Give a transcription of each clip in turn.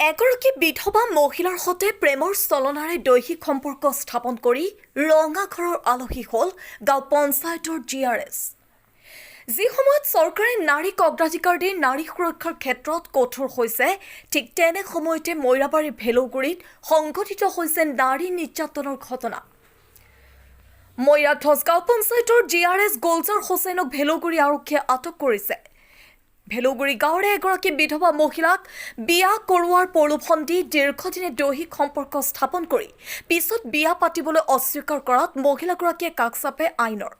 এগৰাকী বিধৱা মহিলাৰ সৈতে প্ৰেমৰ চলনাৰে দৈহিক সম্পৰ্ক স্থাপন কৰি ৰঙাঘৰৰ আলহী হ'ল গাঁও পঞ্চায়তৰ GRS। যি সময়ত চৰকাৰে নাৰীক অগ্ৰাধিকাৰ দি নাৰী সুৰক্ষাৰ ক্ষেত্ৰত কঠোৰ হৈছে, ঠিক তেনে সময়তে মৈৰাবাৰীৰ ভেলৌগুৰিত সংঘটিত হৈছে নাৰী নিৰ্যাতনৰ ঘটনা। মৈৰাধজ গাঁও পঞ্চায়তৰ GRS গুলজাৰ হুছেইনক ভেলৌগুৰি আৰক্ষীয়ে আটক কৰিছে। ভেলৌগুৰি গাঁৱৰে এগৰাকী বিধৱা মহিলাক বিয়া কৰোৱাৰ প্ৰলোভন দি দীৰ্ঘদিনে দৈহিক সম্পৰ্ক স্থাপন কৰি পিছত বিয়া পাতিবলৈ অস্বীকাৰ কৰাত মহিলাগৰাকীয়ে কাষ চাপে আইনৰ।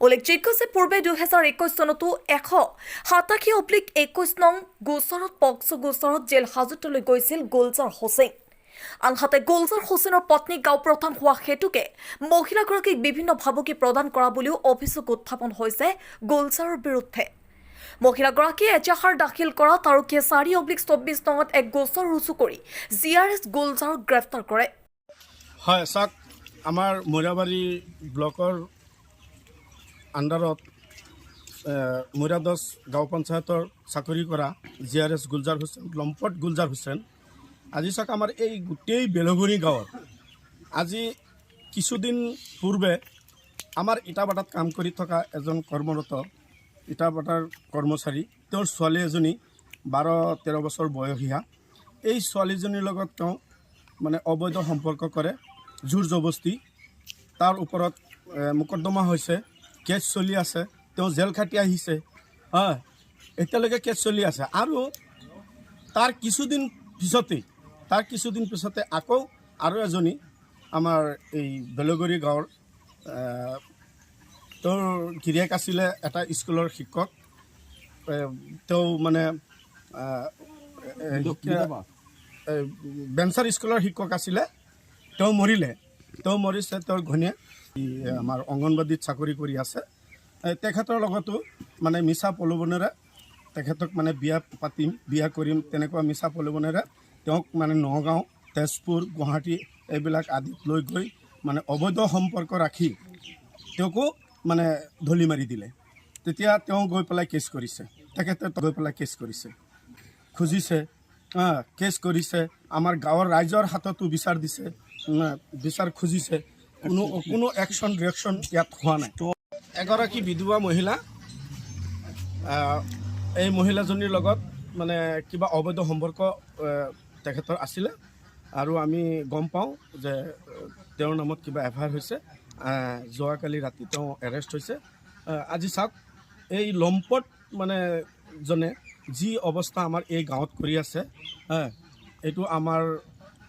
উল্লেখযোগ্য যে পূৰ্বে 2021 চনতো 187/21 নং গোচৰত পক্সো গোচৰত জেল হাজতলৈ গৈছিল গুলজাৰ হুছেইন। আনহাতে গুলজাৰ হুছেইনৰ পত্নী গাঁও প্ৰধান হোৱা হেতুকে মহিলাগৰাকীক বিভিন্ন ভাবুকি প্ৰদান কৰা বুলিও অভিযোগ উত্থাপন হৈছে গুলজাৰৰ বিৰুদ্ধে। মহিলাগৰাকীয়ে এজাহাৰ দাখিল কৰাত আৰক্ষীয়ে 4/24 নঙত এক গোচৰ ৰুজু কৰি GRS গুলজাৰক গ্ৰেপ্তাৰ কৰে। হয়, চাওক, আমাৰ মৈৰাবাৰী ব্লকৰ আণ্ডাৰত মৈৰাধজ গাঁও পঞ্চায়তৰ চাকৰি কৰা GRS গুলজাৰ হুছেইন, লম্পট গুলজাৰ হুছেইন। আজি চাওক, আমাৰ এই গোটেই বেলগুৰি গাঁৱত আজি কিছুদিন পূৰ্বে আমাৰ ইটাভাটাত কাম কৰি থকা এজন কৰ্মৰত ইটাভাটাৰ কৰ্মচাৰী, তেওঁৰ ছোৱালী এজনী 12-13 বছৰ বয়সীয়া। এই ছোৱালীজনীৰ লগত তেওঁ মানে অবৈধ সম্পৰ্ক কৰে, জোৰ জবস্তি। তাৰ ওপৰত মোকদ্দমা হৈছে, কেছ চলি আছে, তেওঁ জেল খাটি আহিছে। এতিয়ালৈকে কেছ চলি আছে। আৰু তাৰ কিছুদিন পিছতে আকৌ আৰু এজনী আমাৰ এই বেলগুৰি গাঁৱৰ তেওঁৰ গিৰিয়েক আছিলে এটা স্কুলৰ শিক্ষক। তেওঁ মানে বেঞ্চাৰ স্কুলৰ শিক্ষক আছিলে। তেওঁ মৰিছে। তেওঁৰ ঘনীয়েক আমাৰ অংগনবাদীত চাকৰি কৰি আছে। তেখেতৰ লগতো মানে মিছা প্ৰলোভনেৰে তেখেতক মানে বিয়া পাতিম, বিয়া কৰিম, তেনেকুৱা মিছা প্ৰলোভনেৰে তেওঁক মানে নগাঁও, তেজপুৰ, গুৱাহাটী এইবিলাক আদিত লৈ গৈ মানে অবৈধ সম্পৰ্ক ৰাখি তেওঁকো মানে ধলি মাৰি দিলে। তেতিয়া তেওঁ গৈ পেলাই কেছ কৰিছে, খুজিছে, কেছ কৰিছে। আমাৰ গাঁৱৰ ৰাইজৰ হাততো বিচাৰ দিছে, বিচাৰ খুজিছে। কোনো একশ্যন ৰিয়েকশ্যন ইয়াত হোৱা নাই। এগৰাকী বিধৱা মহিলা, এই মহিলাজনীৰ লগত মানে কিবা অবৈধ সম্পৰ্ক তেখেতৰ আছিলে। আৰু আমি গম পাওঁ যে তেওঁৰ নামত কিবা FIR হৈছে। যোৱাকালি ৰাতি তেওঁ এৰেষ্ট হৈছে। আজি চাওক, এই লম্পট মানে জনে যি অৱস্থা আমাৰ এই গাঁৱত কৰি আছে, এইটো আমাৰ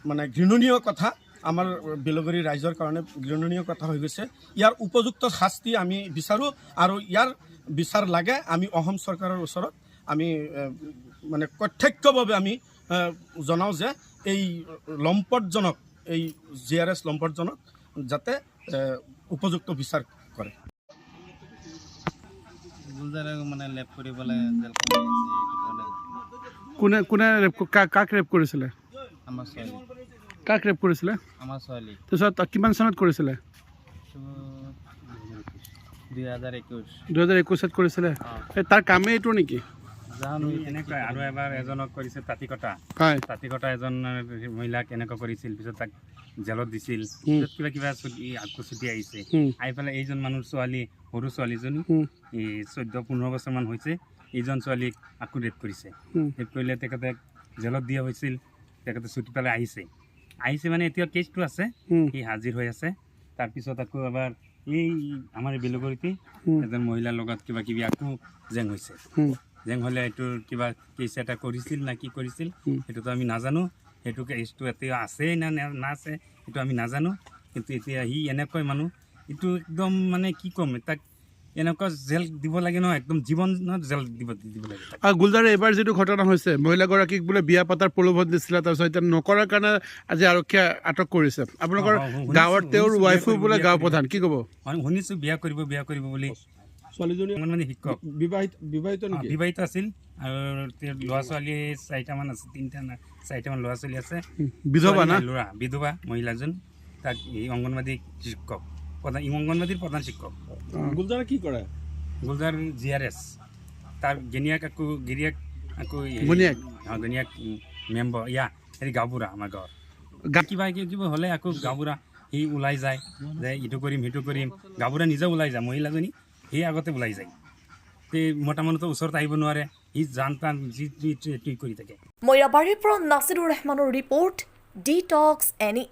মানে ঘৃণনীয় কথা। আমাৰ বেলগুৰি ৰাইজৰ কাৰণে ঘৃণনীয় কথা হৈ গৈছে। ইয়াৰ উপযুক্ত শাস্তি আমি বিচাৰোঁ, আৰু ইয়াৰ বিচাৰ লাগে। আমি অসম চৰকাৰৰ ওচৰত আমি মানে প্ৰত্যক্ষভাৱে আমি জনাওঁ যে এই লম্পটজনক, এই GRS লম্পটজনক যাতে উপযুক্ত বিচাৰ কৰে। কাক ৰেপ কৰিছিলে? কাক ৰেপ কৰিছিলে? আমাৰ ছোৱালী। তাৰপিছত কিমান চনত কৰিছিলে? 2021 কৰিছিলে। তাৰ কামেই এইটো নেকি? এনেকুৱা আৰু এবাৰ এজনক কৰিছে তাঁতিকটা এজন মহিলাক এনেকুৱা কৰিছিল। পিছত তাক জেলত দিছিল। পিছত কিবা আকৌ ছুটি আহিছে। আহি পেলাই এইজন মানুহৰ ছোৱালী, সৰু ছোৱালীজনী, এই 14-15 বছৰমান হৈছে, এইজন ছোৱালীক আকৌ ৰেপ কৰিছে। ৰেপ কৰিলে তেখেতে জেলত দিয়া হৈছিল। তেখেতে ছুটি পেলাই আহিছে মানে এতিয়া কেছটো আছে, সি হাজিৰ হৈ আছে। তাৰপিছত আকৌ এবাৰ এই আমাৰ বেলগুৰিতে এজন মহিলাৰ লগত কিবা কিবি আকৌ জেং হৈছে। জেং হ'লে এইটো কিবা কেছ এটা কৰিছিল না কি কৰিছিল সেইটোতো আমি নাজানো। সেইটো কেছটো এতিয়া আছে না নাছে সেইটো আমি নাজানো। কিন্তু এতিয়া সি এনেকৈ মানুহ, এইটো একদম মানে কি ক'ম, তাক এনেকুৱা জেল দিব লাগে নহয়, একদম জীৱনত জেল দিব লাগে। আৰু গুলজাৰে এইবাৰ যিটো ঘটনা হৈছে, মহিলাগৰাকীক বোলে বিয়া পাতাৰ প্ৰলোভন দিছিলে, তাৰপিছত এতিয়া নকৰাৰ কাৰণে আজি আৰক্ষীয়ে আটক কৰিছে। আপোনালোকৰ গাঁৱৰ তেওঁৰ ৱাইফো বোলে গাঁও প্ৰধান, কি ক'ব? শুনিছোঁ বিয়া কৰিব বুলি। ছোৱালীজনী মানে শিক্ষক, বিবাহিত আছিল। আৰু তেওঁৰ ল'ৰা ছোৱালী 4টামান আছে, 4টামান ল'ৰা ছোৱালী আছে। বিধৱা মহিলাজন, তাক এই অংগনবাদী শিক্ষক, অংগনবাদীৰ প্ৰধান শিক্ষক। গুলজাৰে কি কৰে? গুলজাৰ GRS, তাৰ গিৰিয়েক মেম্বাৰ হেৰি গাঁওবুঢ়া আমাৰ গাঁৱৰ কিবা কিবা হ'লে আকৌ গাঁওবুঢ়া সি ওলাই যায় যে ইটো কৰিম সিটো কৰিম গাঁওবুঢ়া নিজে ওলাই যায় মহিলাজনী সি আগতে ওলাই যায় তে মতা মানুহটো ওচৰত আহিব নোৱাৰে সি জান টান যি কৰি থাকে মৈৰাবাৰীৰ পৰা নাছিৰুৰ ৰহমানৰ ৰিপৰ্ট ডিটক্স এনি